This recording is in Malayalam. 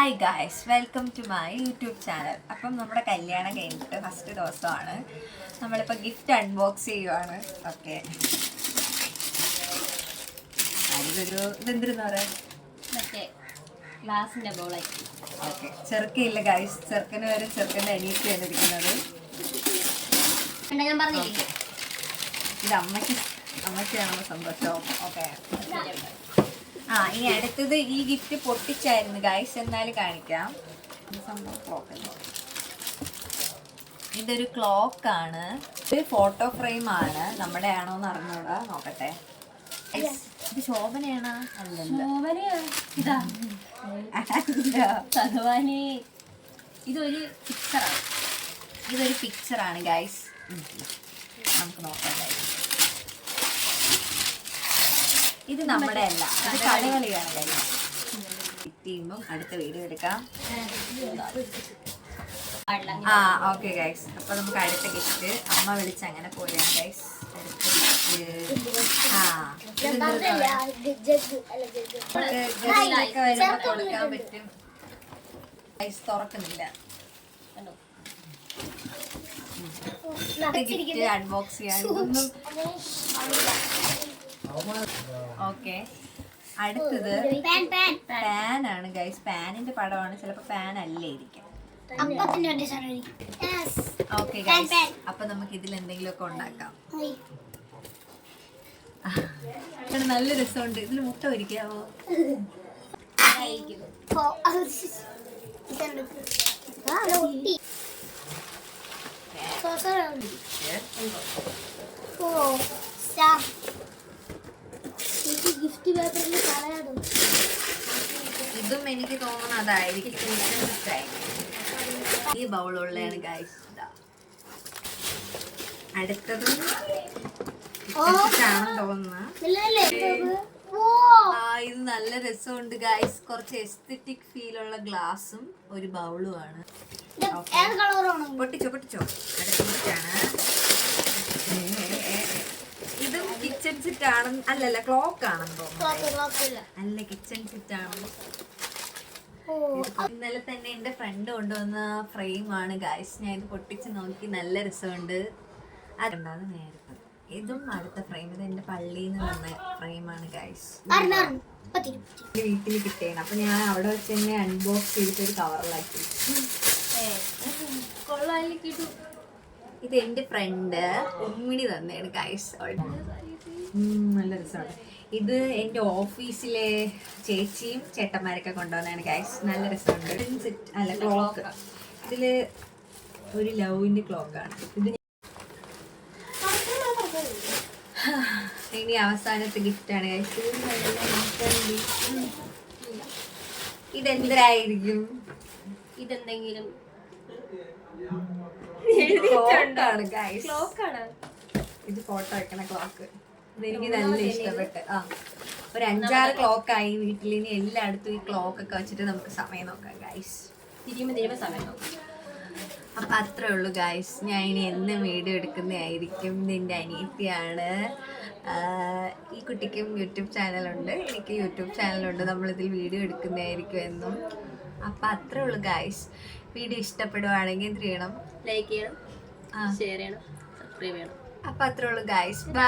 Hi guys, welcome to my YouTube channel. അപ്പം നമ്മുടെ കല്യാണം കഴിഞ്ഞിട്ട് ഫസ്റ്റ് ദിവസമാണ്. നമ്മളിപ്പോൾ ഗിഫ്റ്റ് അൺബോക്സ് ചെയ്യുവാണ്. ഓക്കെ, ഇതെന്തിരുന്ന് പറയാം, മറ്റേ ഗ്ലാസിൻ്റെ ബോളായി. ഓക്കെ, ചെറുക്കയില്ല ഗായ്സ്, ചെറുക്കന് വരെ ചെറുക്കൻ്റെ അനിയത്തിയാണ് ഇരിക്കുന്നത്. ഞാൻ പറഞ്ഞില്ലേ, ഇത് അമ്മയ്ക്കാണോ സന്തോഷം? ഓക്കെ, ഇനി അടുത്തത് ഈ ഗിഫ്റ്റ് പൊട്ടിച്ചായിരുന്നു ഗായ്സ്, എന്നാലും കാണിക്കാം. ഇതൊരു ക്ലോക്കാണ്, ഒരു ഫോട്ടോ ഫ്രെയിം ആണ്. നമ്മുടെ ആണോന്ന് അറിഞ്ഞൂടാ, നോക്കട്ടെ. ഇത് ശോഭനയാണോ? ഇതൊരു പിക്ചറാണ്. ഇതൊരു പിക്ചറാണ് ഗായ്സ്, നമുക്ക് നോക്കാം ഗായ്സ്. ഇത് നമ്മുടെ അല്ല, അത് കഥകളിയാണ് ഗായ്സ്. ചെയ്യുമ്പം അടുത്ത വീഡിയോ എടുക്കാം. ഓക്കെ ഗൈസ്, അപ്പൊ നമുക്ക് അടുത്ത ഗിഫ്റ്റ് അമ്മ വിളിച്ച് അങ്ങനെ പോരാം ഗൈസ്. ഗസ്റ്റൊക്കെ വരുമ്പോ കൊടുക്കാൻ പറ്റും ഗൈസ്. തുറക്കുന്നില്ല, ഗിഫ്റ്റ് അൺബോക്സ് ചെയ്യാൻ. ഓക്കെ, അടുത്തത് പാൻ ആണ് ഗൈസ്. പാനിന്റെ പടമാണ്, ചിലപ്പോ പാൻ അല്ലേ ഇരിക്കാം. ഓക്കെ ഗൈസ്, അപ്പൊ നമുക്ക് ഇതിൽ എന്തെങ്കിലും ഒക്കെ ഉണ്ടാക്കാം. നല്ല രസമുണ്ട്. ഇതിൽ മുട്ട പൊരിക്കാവോ? ഇതും എനിക്ക് തോന്നുന്നു അതായിരിക്കും. ഈ ബൗളുള്ളതാണ് ഗൈസ്. അടുത്തത് തോന്നുന്നു. ഇത് നല്ല രസമുണ്ട് ഗൈസ്. കുറച്ച് എസ്തെറ്റിക് ഫീൽ ഉള്ള ഗ്ലാസും ഒരു ബൗളും ആണ്. പൊട്ടിച്ചോ. അടുത്താണ്. ഇതും കിച്ചൺ സെറ്റ് ആണ്. അല്ലല്ല, ക്ലോക്ക് ആണെന്ന് തോന്നുന്നു. അല്ല, കിച്ചൺ സെറ്റ് ആണ്. ഇന്നലെ തന്നെ എന്റെ ഫ്രണ്ട് കൊണ്ടുവന്ന ഫ്രെയിം ആണ് ഗൈസ്. ഞാൻ ഇത് പൊട്ടിച്ച് നോക്കി, നല്ല രസമുണ്ട്. അതുണ്ടാകുന്ന നേരത്തെ ഇതും അടുത്ത ഫ്രെയിം. ഇത് എന്റെ പള്ളിയിൽ നിന്ന് വന്ന ഫ്രെയിമാണ് ഗൈസ്. വീട്ടിൽ കിട്ടിയാണ്. അപ്പൊ ഞാൻ അവിടെ വെച്ച് തന്നെ അൺബോക്സ് ചെയ്തിട്ട് ഒരു കവറിലാക്കി. ഇത് എന്റെ ഫ്രണ്ട് ഉമ്മിണി തന്നെയാണ് ഗൈസ്. നല്ല രസമാണ്. ഇത് എൻ്റെ ഓഫീസിലെ ചേച്ചിയും ചേട്ടന്മാരൊക്കെ കൊണ്ടുവന്നതാണ് ഗൈസ്. നല്ല രസമുണ്ട്. അല്ല, ക്ലോക്ക്. ഇതില് ഒരു ലവിന്റെ ക്ലോക്കാണ് ഇത്. ഇനി അവസാനത്തെ ഗിഫ്റ്റാണ് ഗൈസ്. ഇതെന്തരായിരിക്കും? ഇതെന്തെങ്കിലും ക്ലോക്കാണ് ഗൈസ്. ഇത് ഫോട്ടോ വെക്കണ ക്ലോക്ക്. ഇതെനിക്ക് നല്ല ഇഷ്ടപ്പെട്ട്. ഒരു 5-6 ക്ലോക്കായി വീട്ടിൽ. ഇനി എല്ലായിടത്തും ഈ ക്ലോക്ക് ഒക്കെ വെച്ചിട്ട് നമുക്ക് സമയം നോക്കാം ഗൈസ്. തിരിയുമ്പോൾ സമയം നോക്കാം. അപ്പം അത്രേ ഉള്ളൂ ഗൈസ്. ഞാൻ ഇനി എന്നും വീഡിയോ എടുക്കുന്നതായിരിക്കും. ഇതിൻ്റെ അനിയത്തിയാണ്. ഈ കുട്ടിക്കും യൂട്യൂബ് ചാനലുണ്ട്, എനിക്ക് യൂട്യൂബ് ചാനലുണ്ട്. നമ്മളിതിൽ വീഡിയോ എടുക്കുന്നതായിരിക്കും എന്നും. അപ്പം അത്രേ ഉള്ളൂ ഗൈസ്. വീഡിയോ ഇഷ്ടപ്പെടുവാണെങ്കിൽ എന്ത് ചെയ്യണം? ലൈക്ക് ചെയ്യണം, ഷെയർ ചെയ്യണം, സബ്സ്ക്രൈബ് ചെയ്യണം. അപ്പം അത്രേ ഉള്ളൂ ഗൈസ്. ബൈ.